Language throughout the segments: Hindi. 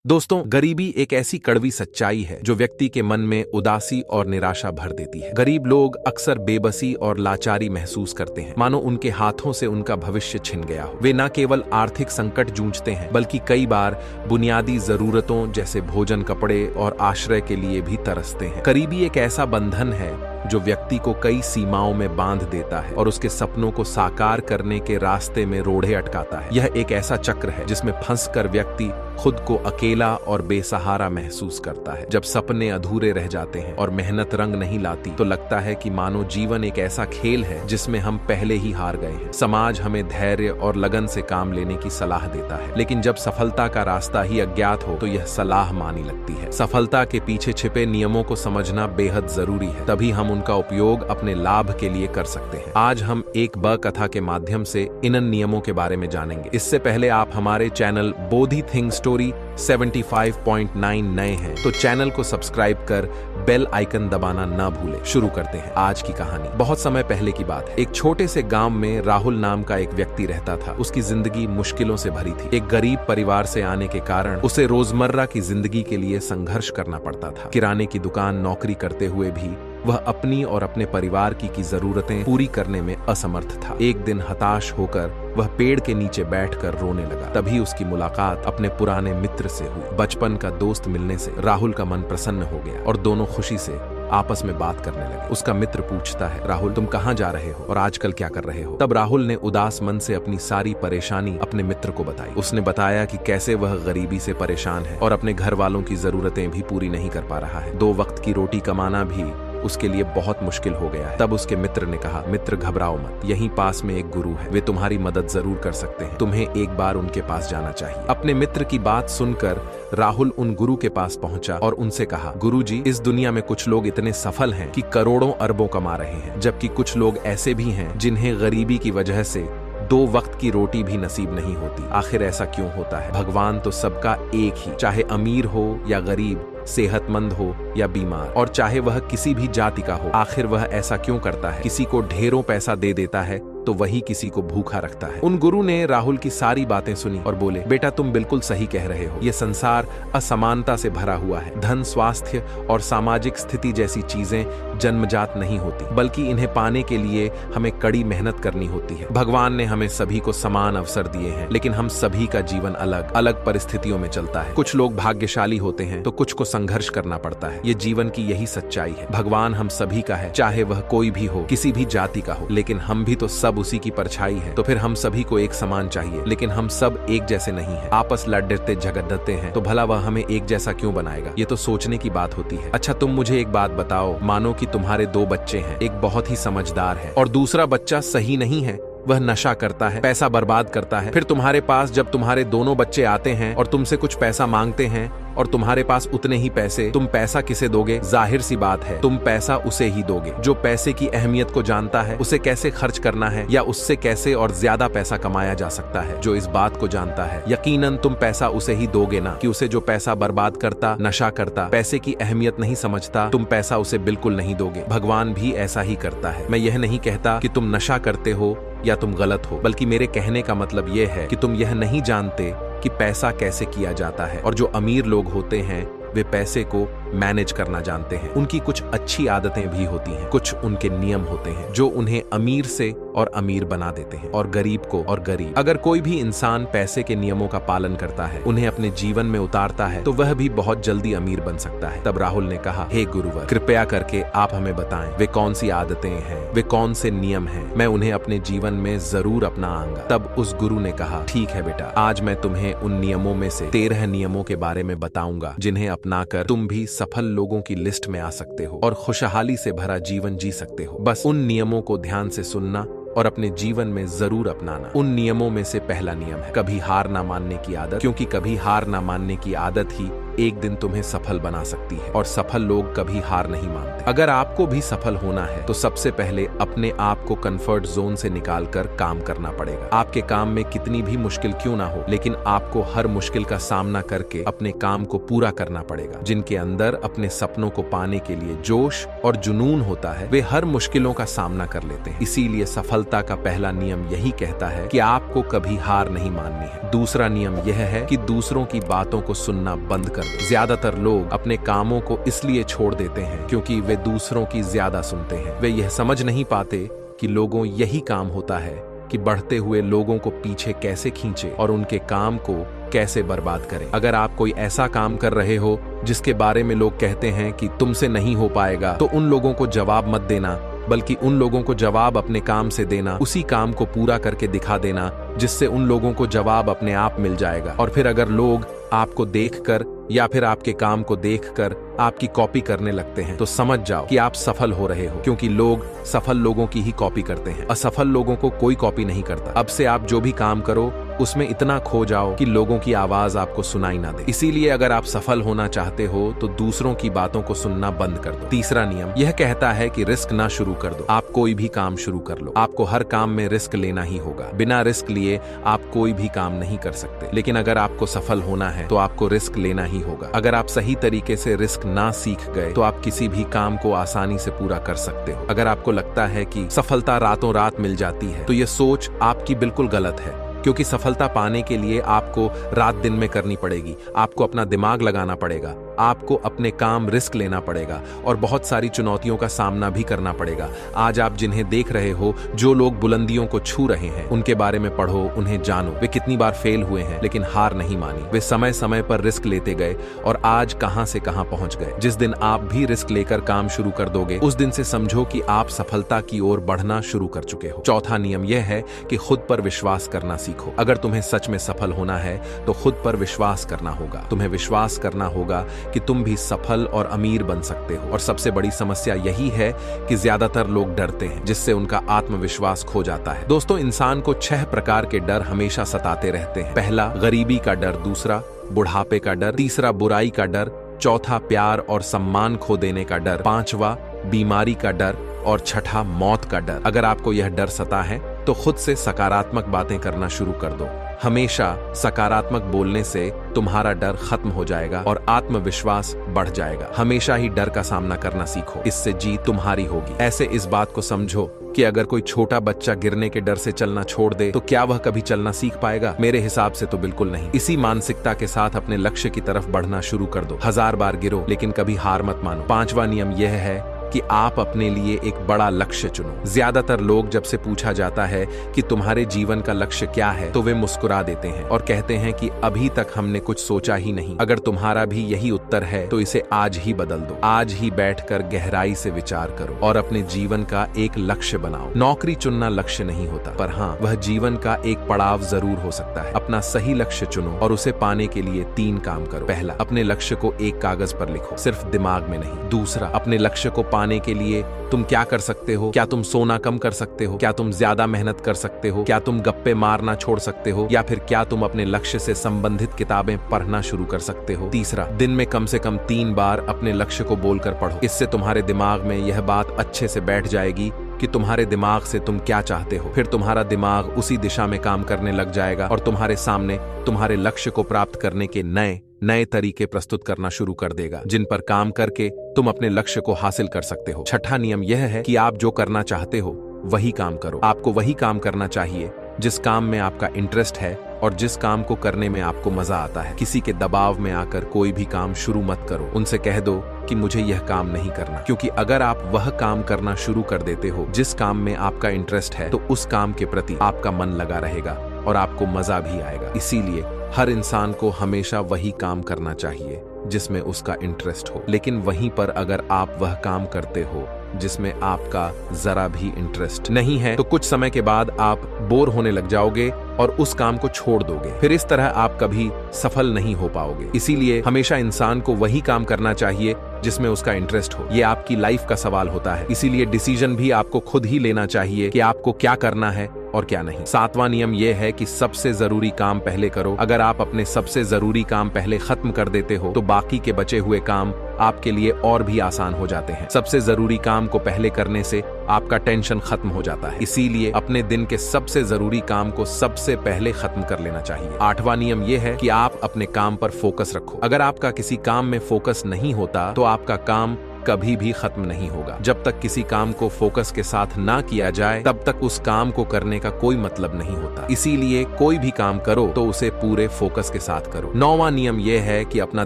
दोस्तों, गरीबी एक ऐसी कड़वी सच्चाई है जो व्यक्ति के मन में उदासी और निराशा भर देती है। गरीब लोग अक्सर बेबसी और लाचारी महसूस करते हैं, मानो उनके हाथों से उनका भविष्य छिन गया हो। वे न केवल आर्थिक संकट जूझते हैं, बल्कि कई बार बुनियादी जरूरतों जैसे भोजन, कपड़े और आश्रय के लिए भी तरसते हैं। गरीबी एक ऐसा बंधन है जो व्यक्ति को कई सीमाओं में बांध देता है और उसके सपनों को साकार करने के रास्ते में रोड़े अटकाता है। यह एक ऐसा चक्र है जिसमें फंसकर व्यक्ति खुद को अकेला और बेसहारा महसूस करता है। जब सपने अधूरे रह जाते हैं और मेहनत रंग नहीं लाती, तो लगता है कि मानो जीवन एक ऐसा खेल है जिसमें हम पहले ही हार गए हैं। समाज हमें धैर्य और लगन से काम लेने की सलाह देता है, लेकिन जब सफलता का रास्ता ही अज्ञात हो तो यह सलाह मानी लगती है। सफलता के पीछे छिपे नियमों को समझना बेहद जरूरी है, तभी हम उनका उपयोग अपने लाभ के लिए कर सकते हैं। आज हम एक ब कथा के माध्यम से इन नियमों के बारे में जानेंगे। इससे पहले आप हमारे चैनल बोधी थिंग स्टोरी 75.9 नए हैं तो चैनल को सब्सक्राइब कर बेल आइकन दबाना ना भूलें। शुरू करते हैं आज की कहानी। बहुत समय पहले की बात है। एक छोटे से गांव में राहुल नाम का एक व्यक्ति रहता था। उसकी जिंदगी मुश्किलों से भरी थी। एक गरीब परिवार से आने के कारण उसे रोजमर्रा की जिंदगी के लिए संघर्ष करना पड़ता था। किराने की दुकान नौकरी करते हुए भी वह अपनी और अपने परिवार की जरूरतें पूरी करने में असमर्थ था। एक दिन हताश होकर वह पेड़ के नीचे बैठकर रोने लगा। तभी उसकी मुलाकात अपने पुराने मित्र से हुई। बचपन का दोस्त मिलने से राहुल का मन प्रसन्न हो गया और दोनों खुशी से आपस में बात करने लगे। उसका मित्र पूछता है, राहुल तुम कहाँ जा रहे हो और आजकल क्या कर रहे हो? तब राहुल ने उदास मन से अपनी सारी परेशानी अपने मित्र को बताई। उसने बताया कि कैसे वह गरीबी से परेशान है और अपने घर वालों की जरूरतें भी पूरी नहीं कर पा रहा है। 2 वक्त की रोटी कमाना भी उसके लिए बहुत मुश्किल हो गया है। तब उसके मित्र ने कहा, मित्र घबराओ मत, यहीं पास में एक गुरु है, वे तुम्हारी मदद जरूर कर सकते हैं। तुम्हें एक बार उनके पास जाना चाहिए। अपने मित्र की बात सुनकर राहुल उन गुरु के पास पहुंचा और उनसे कहा, गुरुजी, इस दुनिया में कुछ लोग इतने सफल हैं कि करोड़ों अरबों कमा रहे हैं, जबकि कुछ लोग ऐसे भी हैं जिन्हें गरीबी की वजह से 2 वक्त की रोटी भी नसीब नहीं होती। आखिर ऐसा क्यों होता है? भगवान तो सबका एक ही, चाहे अमीर हो या गरीब, सेहतमंद हो या बीमार, और चाहे वह किसी भी जाति का हो। आखिर वह ऐसा क्यों करता है? किसी को ढेरों पैसा दे देता है तो वही किसी को भूखा रखता है। उन गुरु ने राहुल की सारी बातें सुनी और बोले, बेटा तुम बिल्कुल सही कह रहे हो। ये संसार असमानता से भरा हुआ है। धन, स्वास्थ्य और सामाजिक स्थिति जैसी चीजें जन्मजात नहीं होती, बल्कि इन्हें पाने के लिए हमें कड़ी मेहनत करनी होती है। भगवान ने हमें सभी को समान अवसर दिए हैं, लेकिन हम सभी का जीवन अलग अलग परिस्थितियों में चलता है। कुछ लोग भाग्यशाली होते हैं तो कुछ को संघर्ष करना पड़ता है। ये जीवन की यही सच्चाई है। भगवान हम सभी का है, चाहे वह कोई भी हो, किसी भी जाति का हो, लेकिन हम भी तो सब उसी की परछाई है। तो फिर हम सभी को एक समान चाहिए, लेकिन हम सब एक जैसे नहीं हैं। आपस लड़ते झगड़ते हैं तो भला वह हमें एक जैसा क्यों बनाएगा? ये तो सोचने की बात होती है। अच्छा तुम मुझे एक बात बताओ, मानो कि तुम्हारे 2 बच्चे हैं। एक बहुत ही समझदार है और दूसरा बच्चा सही नहीं है, वह नशा करता है, पैसा बर्बाद करता है। फिर तुम्हारे पास जब तुम्हारे दोनों बच्चे आते हैं और तुमसे कुछ पैसा मांगते हैं और तुम्हारे पास उतने ही पैसे, तुम पैसा किसे दोगे? जाहिर सी बात है, तुम पैसा उसे ही दोगे जो पैसे की अहमियत को जानता है, उसे कैसे खर्च करना है या उससे कैसे और ज्यादा पैसा कमाया जा सकता है, जो इस बात को जानता है। यकीनन तुम पैसा उसे ही दोगे ना, कि उसे जो पैसा बर्बाद करता, नशा करता, पैसे की अहमियत नहीं समझता, तुम पैसा उसे बिल्कुल नहीं दोगे। भगवान भी ऐसा ही करता है। मैं यह नहीं कहता कि तुम नशा करते हो या तुम गलत हो, बल्कि मेरे कहने का मतलब यह है कि तुम यह नहीं जानते कि पैसा कैसे किया जाता है। और जो अमीर लोग होते हैं वे पैसे को मैनेज करना जानते हैं। उनकी कुछ अच्छी आदतें भी होती हैं, कुछ उनके नियम होते हैं जो उन्हें अमीर से और अमीर बना देते हैं और गरीब को और गरीब। अगर कोई भी इंसान पैसे के नियमों का पालन करता है, उन्हें अपने जीवन में उतारता है, तो वह भी बहुत जल्दी अमीर बन सकता है। तब राहुल ने कहा, हे गुरुवर, कृपया करके आप हमें बताएं वे कौन सी आदतें हैं, वे कौन से नियम हैं, मैं उन्हें अपने जीवन में जरूर अपनाऊंगा। तब उस गुरु ने कहा, ठीक है बेटा, आज मैं तुम्हें उन नियमों में से 13 नियमों के बारे में बताऊंगा जिन्हें अपनाकर तुम भी सफल लोगों की लिस्ट में आ सकते हो और खुशहाली से भरा जीवन जी सकते हो। बस उन नियमों को ध्यान से सुनना और अपने जीवन में जरूर अपनाना। उन नियमों में से पहला नियम है कभी हार ना मानने की आदत, क्योंकि कभी हार ना मानने की आदत ही एक दिन तुम्हें सफल बना सकती है और सफल लोग कभी हार नहीं मानते। थे। अगर आपको भी सफल होना है तो सबसे पहले अपने आप को कंफर्ट जोन से निकालकर काम करना पड़ेगा। आपके काम में कितनी भी मुश्किल क्यों ना हो, लेकिन आपको हर मुश्किल का सामना करके अपने काम को पूरा करना पड़ेगा। जिनके अंदर अपने सपनों को पाने के लिए जोश और जुनून होता है, वे हर मुश्किलों का सामना कर लेते हैं। इसीलिए सफलता का पहला नियम यही कहता है कि आपको कभी हार नहीं माननी है। दूसरा नियम यह है कि दूसरों की बातों को सुनना बंद कर दो। ज्यादातर लोग अपने कामों को इसलिए छोड़ देते हैं क्योंकि वे दूसरों की ज्यादा सुनते हैं। वे यह समझ नहीं पाते कि लोगों यही काम होता है कि बढ़ते हुए लोगों को पीछे कैसे खींचे और उनके काम को कैसे बर्बाद करें। अगर आप कोई ऐसा काम कर रहे हो जिसके बारे में लोग कहते हैं कि तुमसे नहीं हो पाएगा, तो उन लोगों को जवाब मत देना, बल्कि उन लोगों को जवाब अपने काम से देना। उसी काम को पूरा करके दिखा देना जिससे उन लोगों को जवाब अपने आप मिल जाएगा। और फिर अगर लोग आपको देखकर या फिर आपके काम को देखकर आपकी कॉपी करने लगते हैं तो समझ जाओ कि आप सफल हो रहे हो, क्योंकि लोग सफल लोगों की ही कॉपी करते हैं, असफल लोगों को कोई कॉपी नहीं करता। अब से आप जो भी काम करो उसमें इतना खो जाओ कि लोगों की आवाज आपको सुनाई ना दे। इसीलिए अगर आप सफल होना चाहते हो तो दूसरों की बातों को सुनना बंद कर दो। तीसरा नियम यह कहता है कि रिस्क ना शुरू कर दो। आप कोई भी काम शुरू कर लो, आपको हर काम में रिस्क लेना ही होगा। बिना रिस्क लिए आप कोई भी काम नहीं कर सकते। लेकिन अगर आपको सफल होना है तो आपको रिस्क लेना ही होगा। अगर आप सही तरीके से रिस्क ना सीख गए तो आप किसी भी काम को आसानी से पूरा कर सकते हो। अगर आपको लगता है कि सफलता रातों रात मिल जाती है तो यह सोच आपकी बिल्कुल गलत है, क्योंकि सफलता पाने के लिए आपको रात दिन में करनी पड़ेगी। आपको अपना दिमाग लगाना पड़ेगा, आपको अपने काम रिस्क लेना पड़ेगा और बहुत सारी चुनौतियों का सामना भी करना पड़ेगा। आज आप जिन्हें देख रहे हो, जो लोग बुलंदियों को छू रहे हैं, उनके बारे में पढ़ो, उन्हें जानो। वे कितनी बार फेल हुए हैं लेकिन हार नहीं मानी। वे समय समय पर रिस्क लेते गए और आज कहां से कहां पहुंच गए। जिस दिन आप भी रिस्क लेकर काम शुरू कर दोगे, उस दिन से समझो कि आप सफलता की ओर बढ़ना शुरू कर चुके हो। चौथा नियम यह है कि खुद पर विश्वास करना सीखो। अगर तुम्हें सच में सफल होना है तो खुद पर विश्वास करना होगा। तुम्हें विश्वास करना होगा कि तुम भी सफल और अमीर बन सकते हो। और सबसे बड़ी समस्या यही है कि ज्यादातर लोग डरते हैं, जिससे उनका आत्मविश्वास खो जाता है। दोस्तों, इंसान को 6 प्रकार के डर हमेशा सताते रहते हैं। पहला गरीबी का डर, दूसरा बुढ़ापे का डर, तीसरा बुराई का डर, चौथा प्यार और सम्मान खो देने का डर, पांचवा बीमारी का डर और छठा मौत का डर। अगर आपको यह डर सता है तो खुद से सकारात्मक बातें करना शुरू कर दो। हमेशा सकारात्मक बोलने से तुम्हारा डर खत्म हो जाएगा और आत्मविश्वास बढ़ जाएगा। हमेशा ही डर का सामना करना सीखो, इससे जीत तुम्हारी होगी। ऐसे इस बात को समझो कि अगर कोई छोटा बच्चा गिरने के डर से चलना छोड़ दे तो क्या वह कभी चलना सीख पाएगा? मेरे हिसाब से तो बिल्कुल नहीं। इसी मानसिकता के साथ अपने लक्ष्य की तरफ बढ़ना शुरू कर दो। 1000 बार गिरो लेकिन कभी हार मत मानो। पांचवा नियम यह है कि आप अपने लिए एक बड़ा लक्ष्य चुनो। ज्यादातर लोग जब से पूछा जाता है कि तुम्हारे जीवन का लक्ष्य क्या है तो वे मुस्कुरा देते हैं और कहते हैं कि अभी तक हमने कुछ सोचा ही नहीं। अगर तुम्हारा भी यही उत्तर है तो इसे आज ही बदल दो। आज ही बैठकर गहराई से विचार करो और अपने जीवन का एक लक्ष्य बनाओ। नौकरी चुनना लक्ष्य नहीं होता, पर हाँ, वह जीवन का एक पड़ाव जरूर हो सकता है। अपना सही लक्ष्य चुनो और उसे पाने के लिए 3 काम करो। पहला, अपने लक्ष्य को एक कागज पर लिखो, सिर्फ दिमाग में नहीं। दूसरा, अपने लक्ष्य को पाने के लिए तुम क्या कर सकते हो? क्या तुम सोना कम कर सकते हो? क्या तुम ज्यादा मेहनत कर सकते हो? क्या तुम गप्पे मारना छोड़ सकते हो? या फिर क्या तुम अपने लक्ष्य से संबंधित किताबें पढ़ना शुरू कर सकते हो? तीसरा, दिन में कम से कम 3 बार अपने लक्ष्य को बोलकर पढ़ो। इससे तुम्हारे दिमाग में यह बात अच्छे से बैठ जाएगी कि तुम्हारे दिमाग से तुम क्या चाहते हो। फिर तुम्हारा दिमाग उसी दिशा में काम करने लग जाएगा और तुम्हारे सामने तुम्हारे लक्ष्य को प्राप्त करने के नए तरीके प्रस्तुत करना शुरू कर देगा, जिन पर काम करके तुम अपने लक्ष्य को हासिल कर सकते हो। छठा नियम यह है कि आप जो करना चाहते हो वही काम करो। आपको वही काम करना चाहिए जिस काम में आपका इंटरेस्ट है और जिस काम को करने में आपको मजा आता है। किसी के दबाव में आकर कोई भी काम शुरू मत करो। उनसे कह दो कि मुझे यह काम नहीं करना, क्योंकि अगर आप वह काम करना शुरू कर देते हो जिस काम में आपका इंटरेस्ट है तो उस काम के प्रति आपका मन लगा रहेगा और आपको मजा भी आएगा। इसीलिए हर इंसान को हमेशा वही काम करना चाहिए जिसमें उसका इंटरेस्ट हो। लेकिन वहीं पर अगर आप वह काम करते हो जिसमें आपका जरा भी इंटरेस्ट नहीं है तो कुछ समय के बाद आप बोर होने लग जाओगे और उस काम को छोड़ दोगे। फिर इस तरह आप कभी सफल नहीं हो पाओगे। इसीलिए हमेशा इंसान को वही काम करना चाहिए जिसमें उसका इंटरेस्ट हो। ये आपकी लाइफ का सवाल होता है। इसीलिए डिसीजन भी आपको खुद ही लेना चाहिए कि आपको क्या करना है और क्या नहीं। 7वां नियम यह है कि सबसे जरूरी काम पहले करो। अगर आप अपने सबसे जरूरी काम पहले खत्म कर देते हो तो बाकी के बचे हुए काम आपके लिए और भी आसान हो जाते हैं। सबसे जरूरी काम को पहले करने से आपका टेंशन खत्म हो जाता है। इसीलिए अपने दिन के सबसे जरूरी काम को सबसे पहले खत्म कर लेना चाहिए। 8वां नियम यह है कि आप अपने काम पर फोकस रखो। अगर आपका किसी काम में फोकस नहीं होता तो आपका काम कभी भी खत्म नहीं होगा। जब तक किसी काम को फोकस के साथ ना किया जाए तब तक उस काम को करने का कोई मतलब नहीं होता। इसीलिए कोई भी काम करो तो उसे पूरे फोकस के साथ करो। 9वां नियम यह है कि अपना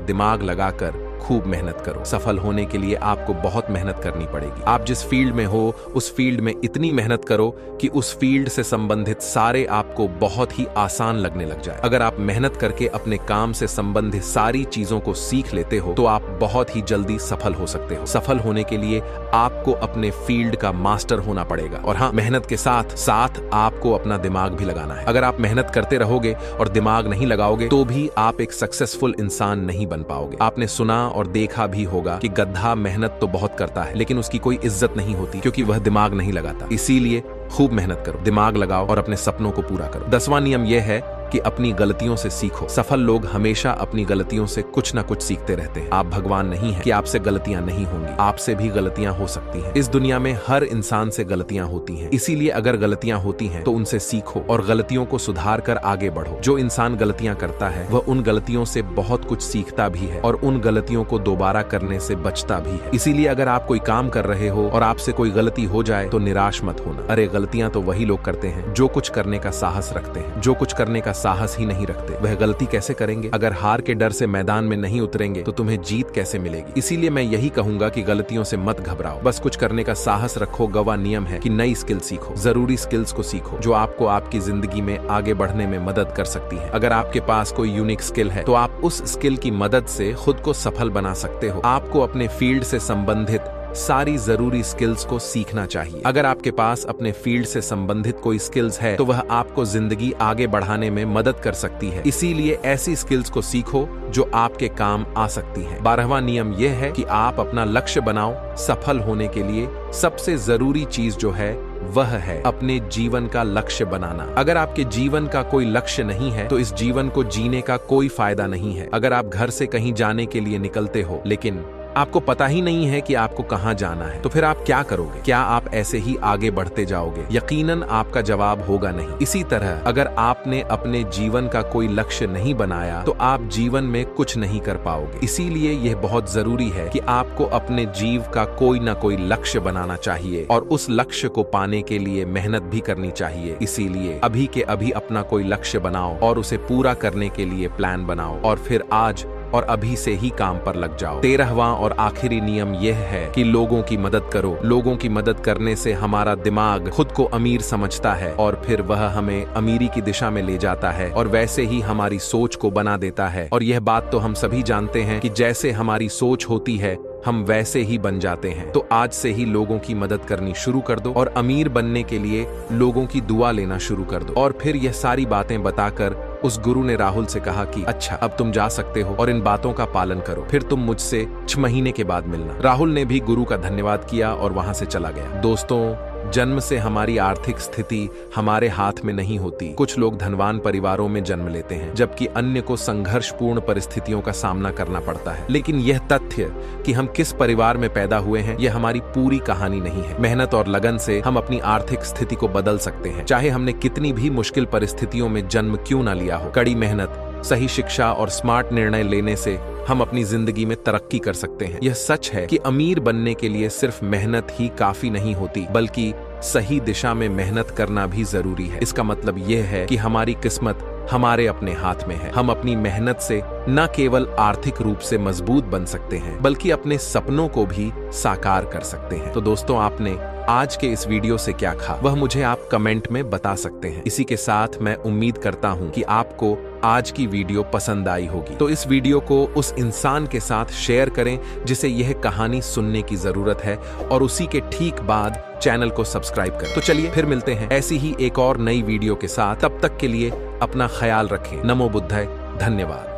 दिमाग लगाकर खूब मेहनत करो। सफल होने के लिए आपको बहुत मेहनत करनी पड़ेगी। आप जिस फील्ड में हो उस फील्ड में इतनी मेहनत करो कि उस फील्ड से संबंधित सारे आपको बहुत ही आसान लगने लग जाए। अगर आप मेहनत करके अपने काम से संबंधित सारी चीजों को सीख लेते हो तो आप बहुत ही जल्दी सफल हो सकते हो। सफल होने के लिए आपको अपने फील्ड का मास्टर होना पड़ेगा। और हाँ, मेहनत के साथ साथ आपको अपना दिमाग भी लगाना है। अगर आप मेहनत करते रहोगे और दिमाग नहीं लगाओगे तो भी आप एक सक्सेसफुल इंसान नहीं बन पाओगे। आपने सुना और देखा भी होगा कि गधा मेहनत तो बहुत करता है लेकिन उसकी कोई इज्जत नहीं होती क्योंकि वह दिमाग नहीं लगाता। इसीलिए खूब मेहनत करो, दिमाग लगाओ और अपने सपनों को पूरा करो। 10वां नियम यह है कि अपनी गलतियों से सीखो। सफल लोग हमेशा अपनी गलतियों से कुछ ना कुछ सीखते रहते हैं। आप भगवान नहीं हैं कि आपसे गलतियां नहीं होंगी, आपसे भी गलतियां हो सकती हैं। इस दुनिया में हर इंसान से गलतियां होती हैं। इसीलिए अगर गलतियां होती हैं तो उनसे सीखो और गलतियों को सुधार कर आगे बढ़ो। जो इंसान गलतियां करता है वह उन गलतियों से बहुत कुछ सीखता भी है और उन गलतियों को दोबारा करने से बचता भी है। इसीलिए अगर आप कोई काम कर रहे हो और आपसे कोई गलती हो जाए तो निराश मत होना। अरे, गलतियां तो वही लोग करते हैं जो कुछ करने का साहस रखते हैं। जो कुछ करने का साहस ही नहीं रखते वह गलती कैसे करेंगे? अगर हार के डर से मैदान में नहीं उतरेंगे तो तुम्हें जीत कैसे मिलेगी? इसीलिए मैं यही कहूंगा कि गलतियों से मत घबराओ, बस कुछ करने का साहस रखो। 9वां नियम है कि नई स्किल सीखो, जरूरी स्किल्स को सीखो जो आपको आपकी जिंदगी में आगे बढ़ने में मदद कर सकती है। अगर आपके पास कोई यूनिक स्किल है तो आप उस स्किल की मदद से खुद को सफल बना सकते हो। आपको अपने फील्ड से संबंधित सारी जरूरी स्किल्स को सीखना चाहिए। अगर आपके पास अपने फील्ड से संबंधित कोई स्किल्स है तो वह आपको जिंदगी आगे बढ़ाने में मदद कर सकती है। इसीलिए ऐसी स्किल्स को सीखो जो आपके काम आ सकती हैं। 12वां नियम यह है कि आप अपना लक्ष्य बनाओ। सफल होने के लिए सबसे जरूरी चीज जो है वह है अपने जीवन का लक्ष्य बनाना। अगर आपके जीवन का कोई लक्ष्य नहीं है तो इस जीवन को जीने का कोई फायदा नहीं है। अगर आप घर से कहीं जाने के लिए निकलते हो लेकिन आपको पता ही नहीं है कि आपको कहां जाना है तो फिर आप क्या करोगे? क्या आप ऐसे ही आगे बढ़ते जाओगे? यकीनन आपका जवाब होगा नहीं। इसी तरह अगर आपने अपने जीवन का कोई लक्ष्य नहीं बनाया तो आप जीवन में कुछ नहीं कर पाओगे। इसीलिए यह बहुत जरूरी है कि आपको अपने जीव का कोई ना कोई लक्ष्य बनाना चाहिए और उस लक्ष्य को पाने के लिए मेहनत भी करनी चाहिए। इसीलिए अभी के अभी अपना कोई लक्ष्य बनाओ और उसे पूरा करने के लिए प्लान बनाओ और फिर आज और अभी से ही काम पर लग जाओ। 13वां और आखिरी नियम यह है कि लोगों की मदद करो। लोगों की मदद करने से हमारा दिमाग खुद को अमीर समझता है और फिर वह हमें अमीरी की दिशा में ले जाता है और वैसे ही हमारी सोच को बना देता है। और यह बात तो हम सभी जानते हैं कि जैसे हमारी सोच होती है हम वैसे ही बन जाते हैं। तो आज से ही लोगों की मदद करनी शुरू कर दो और अमीर बनने के लिए लोगों की दुआ लेना शुरू कर दो। और फिर यह सारी बातें बताकर उस गुरु ने राहुल से कहा कि अच्छा, अब तुम जा सकते हो और इन बातों का पालन करो, फिर तुम मुझसे 6 महीने के बाद मिलना। राहुल ने भी गुरु का धन्यवाद किया और वहां से चला गया। दोस्तों, जन्म से हमारी आर्थिक स्थिति हमारे हाथ में नहीं होती। कुछ लोग धनवान परिवारों में जन्म लेते हैं जबकि अन्य को संघर्षपूर्ण परिस्थितियों का सामना करना पड़ता है। लेकिन यह तथ्य कि हम किस परिवार में पैदा हुए हैं यह हमारी पूरी कहानी नहीं है। मेहनत और लगन से हम अपनी आर्थिक स्थिति को बदल सकते हैं, चाहे हमने कितनी भी मुश्किल परिस्थितियों में जन्म क्यों ना लिया हो। कड़ी मेहनत, सही शिक्षा और स्मार्ट निर्णय लेने से हम अपनी जिंदगी में तरक्की कर सकते हैं। यह सच है कि अमीर बनने के लिए सिर्फ मेहनत ही काफी नहीं होती, बल्कि सही दिशा में मेहनत करना भी जरूरी है। इसका मतलब यह है कि हमारी किस्मत हमारे अपने हाथ में है। हम अपनी मेहनत से न केवल आर्थिक रूप से मजबूत बन सकते हैं बल्कि अपने सपनों को भी साकार कर सकते हैं। तो दोस्तों, आपने आज के इस वीडियो से क्या कहा वह मुझे आप कमेंट में बता सकते हैं। इसी के साथ मैं उम्मीद करता हूं कि आपको आज की वीडियो पसंद आई होगी। तो इस वीडियो को उस इंसान के साथ शेयर करें जिसे यह कहानी सुनने की जरूरत है और उसी के ठीक बाद चैनल को सब्सक्राइब करें। तो चलिए फिर मिलते हैं ऐसी ही एक और नई वीडियो के साथ। तब तक के लिए अपना ख्याल रखें। नमो बुद्धाय। धन्यवाद।